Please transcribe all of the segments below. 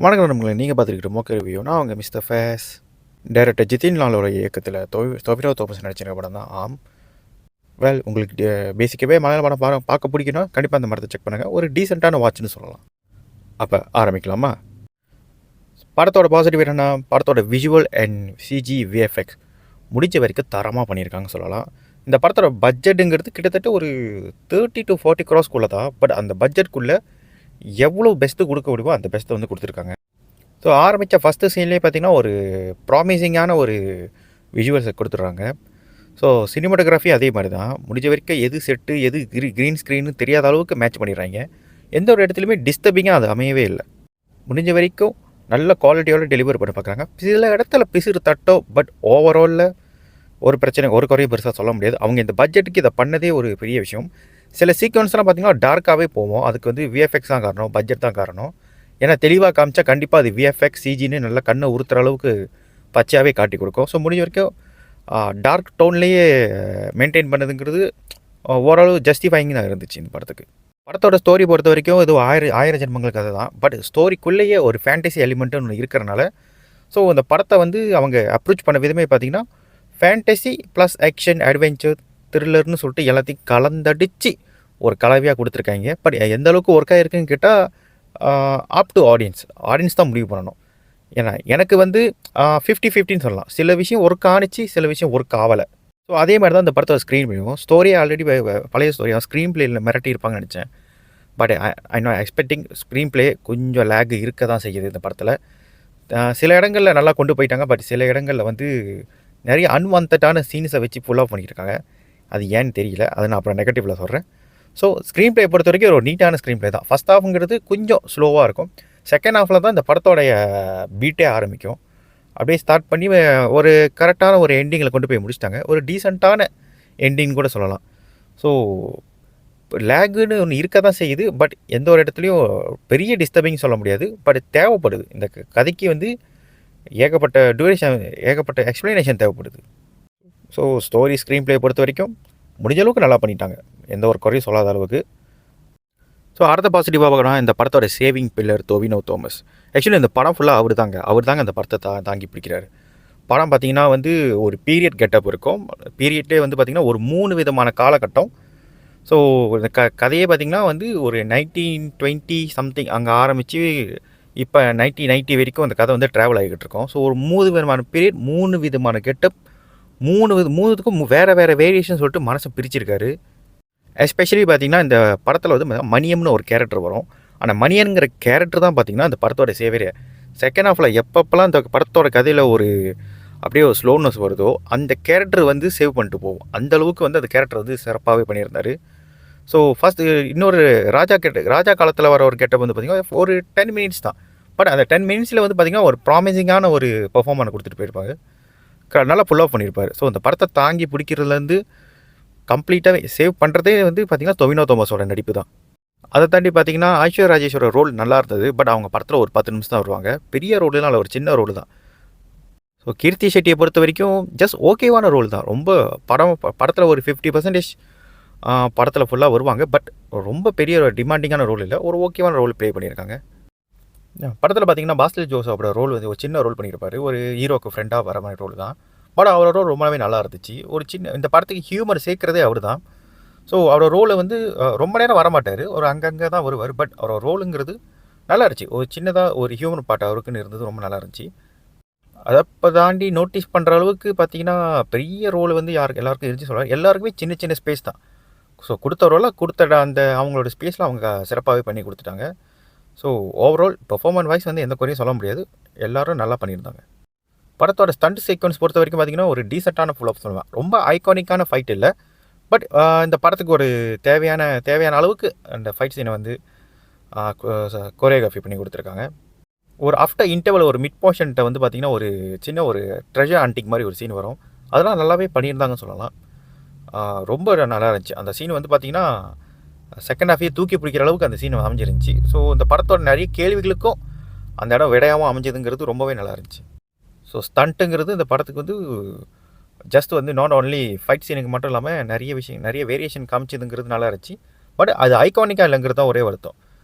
வணக்கம் நண்பர்களே, நீங்கள் பார்த்துருக்கிற மோக்க ரிவ்யூ. நான் அவங்க மிஸ்டர் ஃபேஸ். டைரக்டர் ஜிதின் லாலோட இயக்கத்தில் தொவிரோ தோமஸ் நடிச்சிருக்க படம் தான் ஆம். உங்களுக்கு பேசிக்காகவே மலையாள படம் பார்க்க பிடிக்குன்னா கண்டிப்பாக அந்த மரத்தை செக் பண்ணுங்கள். ஒரு டீசெண்டான வாட்ச்னு சொல்லலாம். அப்போ ஆரம்பிக்கலாமா? படத்தோட பாசிட்டிவ் என்னென்னா, படத்தோட விஷுவல் அண்ட் சிஜி விஎஃப்எக்ஸ் முடிஞ்ச வரைக்கும் தரமாக பண்ணியிருக்காங்க சொல்லலாம். இந்த படத்தோட பட்ஜெட்டுங்கிறது கிட்டத்தட்ட ஒரு 30 to 40 crores தான். பட் அந்த பட்ஜெட்குள்ளே எவ்வளோ பெஸ்ட்டு கொடுக்க முடியுமோ அந்த பெஸ்ட்டை வந்து கொடுத்துருக்காங்க. ஸோ ஆரம்பித்த ஃபஸ்ட்டு சீன்லேயே பார்த்திங்கன்னா ஒரு ப்ராமிசிங்கான ஒரு விஷுவல்ஸை கொடுத்துட்றாங்க. ஸோ சினிமாட்டோகிராஃபி அதே மாதிரி தான். முடிஞ்ச வரைக்கும் எது செட்டு எது க்ரீன் ஸ்க்ரீன்னு தெரியாத அளவுக்கு மேட்ச் பண்ணிடுறாங்க. எந்த ஒரு இடத்துலையுமே டிஸ்டர்பிங்காக அது அமையவே இல்லை. முடிஞ்ச வரைக்கும் நல்ல குவாலிட்டியோட டெலிவரி பண்ண பார்க்குறாங்க. சில இடத்துல பிசுறு தட்டோ, பட் ஓவராலில் ஒரு பிரச்சனை ஒரு குறைய பெருசாக சொல்ல முடியாது. அவங்க இந்த பட்ஜெட்டுக்கு இதை பண்ணதே ஒரு பெரிய விஷயம். சில சீக்வன்ஸ்லாம் பார்த்திங்கன்னா டார்க்காகவே போவோம். அதுக்கு வந்து விஎஃப்எக்ஸ் தான் காரணம், பட்ஜெட் தான் காரணம். ஏன்னா தெளிவாக காமிச்சா கண்டிப்பாக அது விஎஃப்எக்ஸ் சிஜின்னு நல்லா கண்ணை உறுத்துற அளவுக்கு பச்சையாகவே காட்டி கொடுக்கும். ஸோ முடிஞ்ச வரைக்கும் டார்க் டோன்லேயே மெயின்டைன் பண்ணதுங்கிறது ஓரளவு ஜஸ்டிஃபைங் தான் இருந்துச்சு இந்த படத்துக்கு. படத்தோட ஸ்டோரி பொறுத்த வரைக்கும் இது ஆயிரம் ஜென்மங்கள் கதை தான். பட் ஸ்டோரிக்குள்ளேயே ஒரு ஃபேண்டசி எலிமெண்ட்டுன்னு ஒன்று இருக்கிறனால ஸோ அந்த படத்தை வந்து அவங்க அப்ரோச் பண்ண விதமே பார்த்திங்கன்னா ஃபேண்டசி ப்ளஸ் ஆக்ஷன் அட்வென்ச்சர் த்ரில்லர்னு சொல்லிட்டு எல்லாத்தையும் கலந்தடிச்சு ஒரு கலவையாக கொடுத்துருக்காங்க. பட் எந்த அளவுக்கு ஒர்க் ஆகிருக்குன்னு கேட்டால் ஆப் டு ஆடியன்ஸ் தான் முடிவு பண்ணணும். ஏன்னா எனக்கு வந்து 50-50ன்னு சொல்லலாம். சில விஷயம் ஒர்க் ஆணிச்சு, சில விஷயம் ஒர்க் ஆகலை. ஸோ அதே மாதிரி தான் இந்த படத்தோட ஸ்க்ரீன் பிளேயும் ஸ்டோரியே ஆல்ரெடி பழைய ஸ்டோரி ஸ்க்ரீன் பிளேயில் மிரட்டி இருப்பாங்கன்னு நினச்சேன். But I not expecting screen play கொஞ்சம் லேக் இருக்க தான் செய்யுது இந்த படத்தில். சில இடங்களில் நல்லா கொண்டு போயிட்டாங்க. பட் சில இடங்களில் வந்து நிறைய அன்வான்டான சீன்ஸை வச்சு ஃபுல் ஆஃப் பண்ணியிருக்காங்க. அது ஏன்னு தெரியல. அதை நான் அப்புறம் நெகட்டிவில் சொல்கிறேன். ஸோ ஸ்க்ரீன் பிளே பொறுத்த வரைக்கும் ஒரு நீட்டான ஸ்க்ரீன் பிளே தான். ஃபஸ்ட் ஹாஃப்ங்கிறது கொஞ்சம் ஸ்லோவாக இருக்கும். செகண்ட் ஹாஃபில் தான் இந்த படத்தோடைய பீட்டே ஆரம்பிக்கும். அப்படியே ஸ்டார்ட் பண்ணி ஒரு கரெக்டான ஒரு எண்டிங்கில் கொண்டு போய் முடிச்சிட்டாங்க. ஒரு டீசெண்டான எண்டிங் கூட சொல்லலாம். ஸோ லேகுன்னு ஒன்று இருக்க தான் செய்யுது. பட் எந்த ஒரு இடத்துலையும் பெரிய டிஸ்டர்பிங் சொல்ல முடியாது. பட் தேவைப்படுது. இந்த கதைக்கு வந்து ஏகப்பட்ட டியூரேஷன், ஏகப்பட்ட எக்ஸ்ப்ளனேஷன் தேவைப்படுது. ஸோ ஸ்டோரி ஸ்க்ரீன் பிளே பொறுத்த வரைக்கும் முடிஞ்ச அளவுக்கு நல்லா பண்ணிட்டாங்க. எந்த ஒரு குறையும் சொல்லாத அளவுக்கு. ஸோ அடுத்த பாசிட்டிவாக பார்க்கணும், இந்த படத்தோட saving pillar Tovino Thomas. Actually இந்த படம் ஃபுல்லாக அவர் தாங்க அந்த படத்தை தாங்கி பிடிக்கிறாரு. படம் பார்த்திங்கன்னா வந்து ஒரு பீரியட் கெட்டப் இருக்கும். பீரியட்லேயே வந்து பார்த்திங்கன்னா ஒரு 3 விதமான காலகட்டம். ஸோ இந்த கதையே பார்த்திங்கன்னா வந்து ஒரு 1920 சம்திங் அங்கே ஆரம்பித்து இப்போ 1990 வரைக்கும் அந்த கதை வந்து ட்ராவல் ஆகிக்கிட்டு இருக்கோம். ஸோ ஒரு 3 விதமான பீரியட், 3 விதமான கெட்டப், 3த்துக்கும் வேறு வேரியேஷன் சொல்லிட்டு மனசை பிரிச்சிருக்காரு. எஸ்பெஷலி பார்த்திங்கன்னா இந்த படத்தில் வந்து மணியம்னு ஒரு கேரக்டர் வரும். ஆனால் மணியனுங்கிற கேரக்டர் தான் பார்த்திங்கன்னா அந்த படத்தோட சேவரே. செகண்ட் ஹாஃபில் எப்பப்பெல்லாம் இந்த படத்தோட கதையில் ஒரு அப்படியே ஒரு ஸ்லோனஸ் வருதோ அந்த கேரக்டர் வந்து சேவ் பண்ணிட்டு போகும். அந்தளவுக்கு வந்து அந்த கேரக்டர் வந்து சிறப்பாகவே பண்ணியிருந்தார். ஸோ ஃபஸ்ட்டு இன்னொரு ராஜா காலத்தில் வர ஒரு கெட்டப் வந்து பார்த்திங்கன்னா ஒரு 10 மினிட்ஸ் தான். பட் அந்த 10 மினிட்ஸில் வந்து பார்த்திங்கன்னா ஒரு ப்ராமிசிங்கான ஒரு பர்ஃபார்மன்ஸ் கொடுத்துட்டு போயிருப்பாங்க. நல்லா ஃபுல் ஆஃப் பண்ணியிருப்பார். ஸோ அந்த படத்தை தாங்கி பிடிக்கிறதுலேருந்து கம்ப்ளீட்டாகவே சேவ் பண்ணுறதே வந்து பார்த்திங்கன்னா டொவினோ தோமஸோட நடிப்பு தான். அதை தாண்டி பார்த்திங்கன்னா ஐஸ்வர்யா ராஜேஷோட ரோல் நல்லா இருந்தது. பட் அவங்க படத்தில் ஒரு 10 நிமிஷம் தான் வருவாங்க. பெரிய ரோலுனால ஒரு சின்ன ரோல் தான். ஸோ கீர்த்தி ஷெட்டியை பொறுத்த வரைக்கும் ஜஸ்ட் ஓகேவான ரோல் தான். ரொம்ப படத்தில் ஒரு 50% படத்தில் ஃபுல்லாக வருவாங்க. பட் ரொம்ப பெரிய டிமாண்டிங்கான ரோல் இல்லை. ஒரு ஓகேவான ரோல் ப்ளே பண்ணியிருக்காங்க. படத்தில் பார்த்திங்கன்னா பாஸ்டர் ஜோசப்போட ரோல் வந்து ஒரு சின்ன ரோல் பண்ணியிருப்பார். ஒரு ஹீரோக்கு ஃப்ரெண்டாக வர மாதிரி ரோல் தான். பட் அவரோட ரோல் ரொம்பவே நல்லா இருந்துச்சு. ஒரு சின்ன இந்த படத்துக்கு ஹியூமர் சேர்க்குறதே அவர் தான். ஸோ அவரோட ரோலை வந்து ரொம்ப நேரம் வரமாட்டார். ஒரு அங்கங்கே தான் வருவார். பட் அவரோட ரோலுங்கிறது நல்லா இருந்துச்சு. ஒரு சின்னதாக ஒரு ஹியூமர் பாட்டு அவருக்குன்னு இருந்தது ரொம்ப நல்லா இருந்துச்சு. அதை இப்போ தாண்டி நோட்டீஸ் பண்ணுற அளவுக்கு பார்த்திங்கன்னா பெரிய ரோல் வந்து எல்லாருக்கும் இருந்துச்சு சொல்கிறார். எல்லாருக்குமே சின்ன சின்ன ஸ்பேஸ் தான். ஸோ கொடுத்த ரோலை கொடுத்த அந்த அவங்களோட ஸ்பேஸில் அவங்க சிறப்பாகவே பண்ணி கொடுத்துட்டாங்க. ஸோ ஓவரால் பெர்ஃபார்மன்ஸ் வைஸ் வந்து எந்த குறையும் சொல்ல முடியாது. எல்லோரும் நல்லா பண்ணியிருந்தாங்க. படத்தோட ஸ்டண்ட் சீக்வன்ஸ் பொறுத்த வரைக்கும் பார்த்திங்கன்னா ஒரு டீசெண்டான ஃபுல் ஆஃப் சொல்லுவேன். ரொம்ப ஐகானிக்கான ஃபைட் இல்லை. பட் இந்த படத்துக்கு ஒரு தேவையான அளவுக்கு அந்த ஃபைட் சீனை வந்து கோரியோகிராஃபி பண்ணி கொடுத்துருக்காங்க. ஒரு ஆஃப்டர் இன்டர்வல் ஒரு மிட் போர்ஷன்ட்ட வந்து பார்த்திங்கன்னா ஒரு சின்ன ஒரு ட்ரெஷர் ஹண்டிங் மாதிரி ஒரு சீன் வரும். அதெல்லாம் நல்லாவே பண்ணியிருந்தாங்கன்னு சொல்லலாம். ரொம்ப நல்லா இருந்துச்சு. அந்த சீன் வந்து பார்த்திங்கன்னா செகண்ட் ஹாஃபே தூக்கி பிடிக்கிற அளவுக்கு அந்த சீன் அமைஞ்சிருந்துச்சு. ஸோ இந்த படத்தோட நிறைய கேள்விகளுக்கும் அந்த இடம் விடையாகவும் அமைஞ்சதுங்கிறது ரொம்பவே நல்லா இருந்துச்சு. ஸோ ஸ்டண்ட்டுங்கிறது இந்த படத்துக்கு வந்து ஜஸ்ட் வந்து நாட் ஓன்லி ஃபைட் சீனுக்கு மட்டும் இல்லாமல் நிறைய வேரியேஷன் காமிச்சதுங்கிறது நல்லா இருந்துச்சு. பட் அது ஐகானிக்காக இல்லைங்கிறது தான் ஒரே வருத்தம்.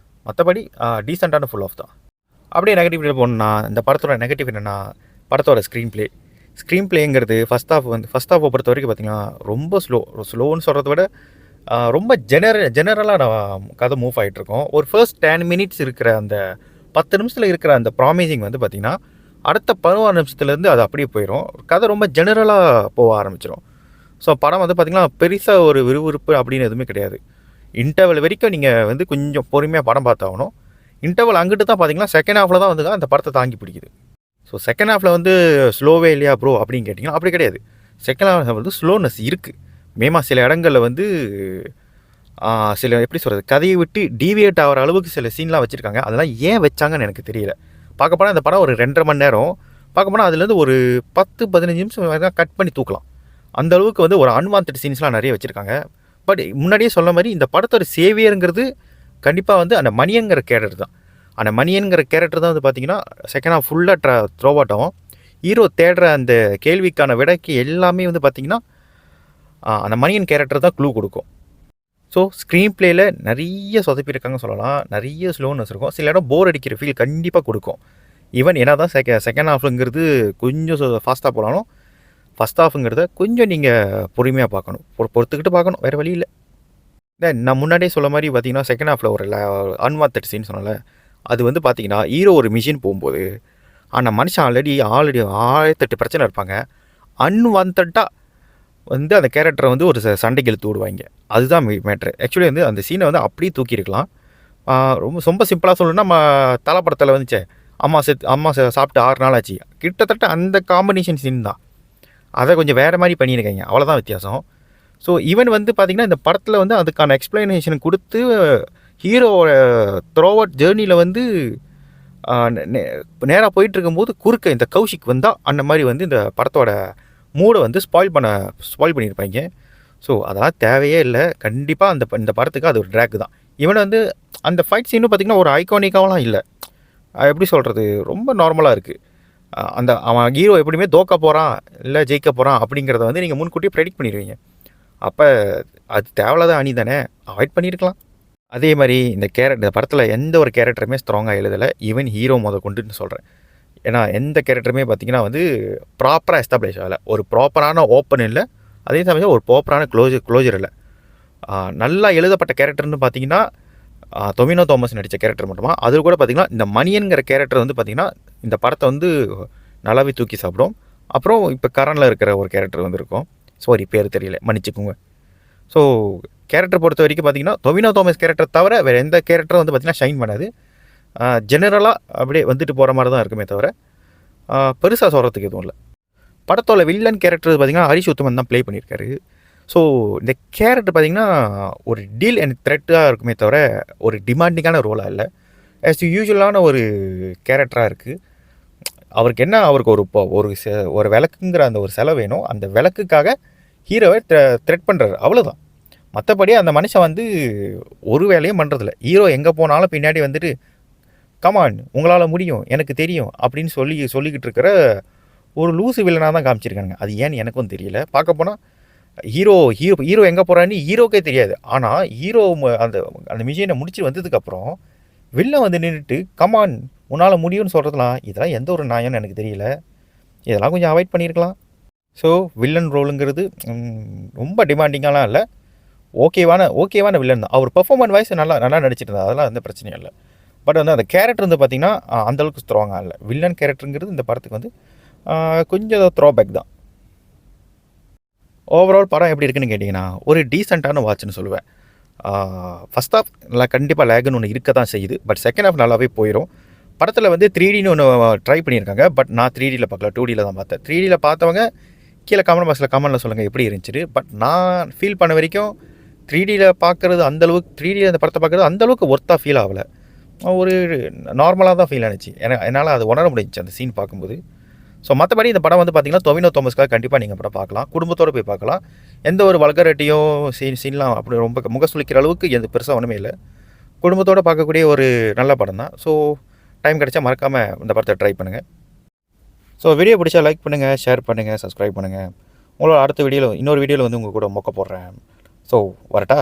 மற்றபடி டீசெண்டான ஃபுல் ஆஃப் தான். அப்படியே நெகட்டிவ் போகணுன்னா இந்த படத்தோட நெகட்டிவ் என்னென்னா படத்தோட ஸ்க்ரீன் ப்ளேங்கிறது ஃபஸ்ட் ஹாஃபை பொறுத்த வரைக்கும் பார்த்திங்கன்னா ரொம்ப ஸ்லோன்னு சொல்கிறத விட ரொம்ப ஜெனரலாக கதை மூவ் ஆகிட்ருக்கோம். ஒரு ஃபர்ஸ்ட் 10 மினிட்ஸ் இருக்கிற அந்த 10 நிமிஷத்தில் இருக்கிற அந்த ப்ராமிசிங் வந்து பார்த்திங்கன்னா அடுத்த 16 நிமிஷத்துலேருந்து அது அப்படியே போயிடும். கதை ரொம்ப ஜெனரலாக போக ஆரம்பிச்சிடும். ஸோ படம் வந்து பார்த்திங்கன்னா பெருசாக ஒரு விறுவிறுப்பு அப்படின்னு எதுவுமே கிடையாது. இன்டர்வல் வரைக்கும் நீங்கள் வந்து கொஞ்சம் பொறுமையாக படம் பார்த்தாகணும். இன்டர்வல் அங்கிட்டு தான் பார்த்திங்கன்னா செகண்ட் ஹாஃபில் தான் வந்து அந்த படத்தை தாங்கி பிடிக்குது. ஸோ செகண்ட் ஹாஃபில் வந்து ஸ்லோவே இல்லையா ப்ரோ அப்படின்னு கேட்டிங்கன்னா அப்படி கிடையாது. செகண்ட் ஹாஃப் வந்து ஸ்லோனஸ் இருக்குது. மேமா சில இடங்களில் வந்து சில எப்படி சொல்கிறது, கதையை விட்டு டீவியேட் ஆகிற அளவுக்கு சில சீன்லாம் வச்சுருக்காங்க. அதெல்லாம் ஏன் வச்சாங்கன்னு எனக்கு தெரியல. பார்க்க போனால் இந்த படம் ஒரு 2.5 மணி நேரம். பார்க்க போனால் அதுலேருந்து ஒரு 10-15 நிமிஷம் வரைக்கும் கட் பண்ணி தூக்கலாம். அந்த அளவுக்கு வந்து ஒரு அன்வான்ட் சீன்ஸ்லாம் நிறைய வச்சுருக்காங்க. பட் முன்னாடியே சொன்ன மாதிரி இந்த படத்தோட சேவியருங்கிறது கண்டிப்பாக வந்து அந்த மணியங்கிற கேரக்டர் தான். அந்த மணியன்கிற கேரக்டர் தான் வந்து பார்த்திங்கன்னா செகண்ட் ஹாஃப் ஃபுல்லாக த்ரோ அவுட் ஆகும். ஹீரோ தேடுற அந்த கேள்விக்கான விடைக்கு எல்லாமே வந்து பார்த்திங்கன்னா அந்த மணியன் கேரக்டர் தான் க்ளூ கொடுக்கும். ஸோ ஸ்க்ரீன் ப்ளேயில் நிறைய சொதப்பியிருக்காங்கன்னு சொல்லலாம். நிறைய ஸ்லோனஸ் இருக்கும். சில இடம் போர் அடிக்கிற ஃபீல் கண்டிப்பாக கொடுக்கும். ஈவன் என்ன தான் செகண்ட் ஹாஃப்ங்கிறது கொஞ்சம் ஃபாஸ்ட்டாக போனாலும் ஃபஸ்ட் ஹாஃபுங்கிறத கொஞ்சம் நீங்கள் பொறுமையாக பார்க்கணும். பொறுத்துக்கிட்டு பார்க்கணும், வேறு வழி இல்லை. நான் முன்னாடியே சொல்ல மாதிரி பார்த்திங்கன்னா செகண்ட் ஹாஃபில் ஒரு அன்வான்ட் சீன் சொன்னல, அது வந்து பார்த்திங்கன்னா ஹீரோ ஒரு மிஷின் போகும்போது அந்த மனுஷன் ஆல்ரெடி 1008 பிரச்சனை இருப்பாங்க. அன்வான்டாக வந்து அந்த கேரக்டரை வந்து ஒரு சண்டைக்கு இழுத்து விடுவாங்க. அதுதான் மேட்ரு. ஆக்சுவலி வந்து அந்த சீனை வந்து அப்படியே தூக்கியிருக்கலாம். ரொம்ப சிம்பிளாக சொல்லணும்னா நம்ம தலைப்படத்தில் வந்துச்சே அம்மா சாப்பிட்டு 6 நாள் ஆச்சு, கிட்டத்தட்ட அந்த காம்பினேஷன் சீன் தான். அதை கொஞ்சம் வேறு மாதிரி பண்ணியிருக்காங்க, அவ்வளோதான் வித்தியாசம். ஸோ ஈவன் வந்து பார்த்திங்கன்னா இந்த படத்தில் வந்து அதுக்கான எக்ஸ்ப்ளனேஷன் கொடுத்து ஹீரோவோட த்ரோ அவுட் ஜேர்னியில் வந்து நேராக போயிட்டுருக்கும்போது குறுக்க இந்த கௌஷிக் வந்தால் அந்த மாதிரி வந்து இந்த படத்தோட மூடை வந்து ஸ்பாயில் பண்ணியிருப்பாங்க. ஸோ அதெல்லாம் தேவையே இல்லை. கண்டிப்பாக இந்த படத்துக்கு அது ஒரு ட்ராக் தான். இவன் வந்து அந்த ஃபைட் சீனும் பார்த்திங்கன்னா ஒரு ஐகானிக்காவெலாம் இல்லை. எப்படி சொல்கிறது, ரொம்ப நார்மலாக இருக்குது. அவன் ஹீரோ எப்படியுமே தோக்க போகிறான் இல்லை ஜெயிக்க போகிறான் அப்படிங்கிறத வந்து நீங்கள் முன்கூட்டியே ப்ரெடிக்ட் பண்ணிடுவீங்க. அப்போ அது தேவையில்லாத அணி தானே, அவாய்ட் பண்ணியிருக்கலாம். அதே மாதிரி இந்த படத்தில் எந்த ஒரு கேரக்டருமே ஸ்ட்ராங்காக எழுதலை. ஈவன் ஹீரோ கொண்டுன்னு சொல்கிறேன். ஏன்னா எந்த கேரக்டருமே பார்த்திங்கன்னா வந்து ப்ராப்பராக எஸ்டாப்ளிஷ் ஆகலை. ஒரு ப்ராப்பரான ஓப்பன் இல்லை, அதே சமயம் ஒரு ப்ராப்பரான க்ளோஜர் இல்லை. நல்லா எழுதப்பட்ட கேரக்டர்னு பார்த்திங்கன்னா டொவினோ தாமஸ் நடித்த கேரக்டர் மட்டுமா. அது கூட பார்த்திங்கன்னா இந்த மணியன்கிற கேரக்டர் வந்து பார்த்திங்கன்னா இந்த படத்தை வந்து நல்லாவே தூக்கி சாப்பிடும். அப்புறம் இப்போ கரனில் இருக்கிற ஒரு கேரக்டர் வந்து இருக்கும், சாரி பேர் தெரியல, மன்னிச்சுக்கோங்க. ஸோ கேரக்டர் பொறுத்த வரைக்கும் பார்த்திங்கன்னா டொவினோ தாமஸ் கேரக்டர் தவிர வேறு எந்த கேரக்டரும் வந்து பார்த்திங்கன்னா ஷைன் பண்ணாது. ஜெனரலாக அப்படியே வந்துட்டு போகிற மாதிரி தான் இருக்குமே தவிர பெருசாக சொல்கிறதுக்கு எதுவும் இல்லை. படத்தோட வில்லன் கேரக்டர் பார்த்திங்கன்னா ஹரிஷ் உத்தமன் தான் ப்ளே பண்ணியிருக்காரு. ஸோ இந்த கேரக்டர் பார்த்திங்கன்னா ஒரு டீல் அண்ட் த்ரெட்டாக இருக்குமே தவிர ஒரு டிமாண்டிங்கான ரோலாக இல்லை. ஆஸ் யூஸ்வலான ஒரு கேரக்டராக இருக்குது. அவருக்கு ஒரு விளக்குங்கிற அந்த ஒரு செலவு வேணும். அந்த விளக்குக்காக ஹீரோவை த்ரெட் பண்ணுறாரு, அவ்வளோதான். மற்றபடி அந்த மனுஷன் வந்து ஒரு வேலையும் பண்ணுறதில்ல. ஹீரோ எங்கே போனாலும் பின்னாடி வந்துட்டு கமான் உங்களால் முடியும், எனக்கு தெரியும் அப்படின்னு சொல்லிக்கிட்டு இருக்கிற ஒரு லூசு வில்லனாக தான் காமிச்சிருக்காங்க. அது ஏன்னு எனக்கும் தெரியல. பார்க்க போனால் ஹீரோ எங்கே போகிறான்னு ஹீரோக்கே தெரியாது. ஆனால் ஹீரோ அந்த மிஷினை முடிச்சு வந்ததுக்கப்புறம் வில்லன் வந்து நின்றுட்டு கமான் உன்னால் முடியும்னு சொல்கிறதுலாம் இதெல்லாம் எந்த ஒரு நியாயம்னு எனக்கு தெரியல. இதெல்லாம் கொஞ்சம் அவாய்ட் பண்ணியிருக்கலாம். ஸோ வில்லன் ரோலுங்கிறது ரொம்ப டிமாண்டிங்காலாம் இல்லை, ஓகேவான வில்லன் தான். அவர் பெர்ஃபார்மன்ஸ் வைஸ் நல்லா நடிச்சிட்டு இருந்தார், அதெல்லாம் எந்த பிரச்சனையும் இல்லை. பட் வந்து அந்த கேரக்டர் வந்து பார்த்திங்கன்னா அந்தளவுக்கு ஸ்ட்ராங்காக இல்லை. வில்லன் கேரக்டருங்கிறது இந்த படத்துக்கு வந்து கொஞ்சம் த்ரோபேக் தான். ஓவரால் படம் எப்படி இருக்குன்னு கேட்டிங்கன்னா ஒரு டீசெண்டான வாட்ச்னு சொல்லுவேன். ஃபஸ்ட் ஹாஃப் நல்லா கண்டிப்பாக லேகுன்னு ஒன்று இருக்க தான் செய்யுது. பட் செகண்ட் ஹாஃப் நல்லாவே போயிடும். படத்தில் வந்து 3Dன்னு ஒன்று ட்ரை பண்ணியிருக்காங்க. பட் நான் 3Dயில் பார்க்கல, 2Dயில் தான் பார்த்தேன். 3Dயில் பார்த்தவங்க கீழே கமெண்டில் சொல்லுங்கள் எப்படி இருந்துச்சு. பட் நான் ஃபீல் பண்ண வரைக்கும் 3Dயில் பார்க்குறது அந்தளவுக்கு 3Dயில் அந்த படத்தை பார்க்குறது அந்தளவுக்கு ஒர்த்தாக ஃபீல் ஆகலை. ஒரு நார்மலாக தான் ஃபீல் ஆனிச்சு. என்னால் அது உணர முடிஞ்சிச்சு அந்த சீன் பார்க்கும்போது. ஸோ மற்றபடி இந்த படம் வந்து பார்த்திங்கன்னா டொவினோ தாமஸ்க்காக கண்டிப்பாக நீங்கள் படம் பார்க்கலாம், குடும்பத்தோடு போய் பார்க்கலாம். எந்த ஒரு வல்கரிட்டியும் சீன்லாம் அப்படி ரொம்ப முக சுளிக்கிற அளவுக்கு எந்த பெருசாக ஒன்றுமே இல்லை. குடும்பத்தோடு பார்க்கக்கூடிய ஒரு நல்ல படம் தான். ஸோ டைம் கிடைச்சா மறக்காமல் இந்த படத்தை ட்ரை பண்ணுங்கள். ஸோ வீடியோ பிடிச்சா லைக் பண்ணுங்கள், ஷேர் பண்ணுங்கள், சப்ஸ்கிரைப் பண்ணுங்கள். உங்களோட அடுத்த இன்னொரு வீடியோவில் வந்து உங்கள் கூட மொக்க போடுறேன். ஸோ வரட்டா.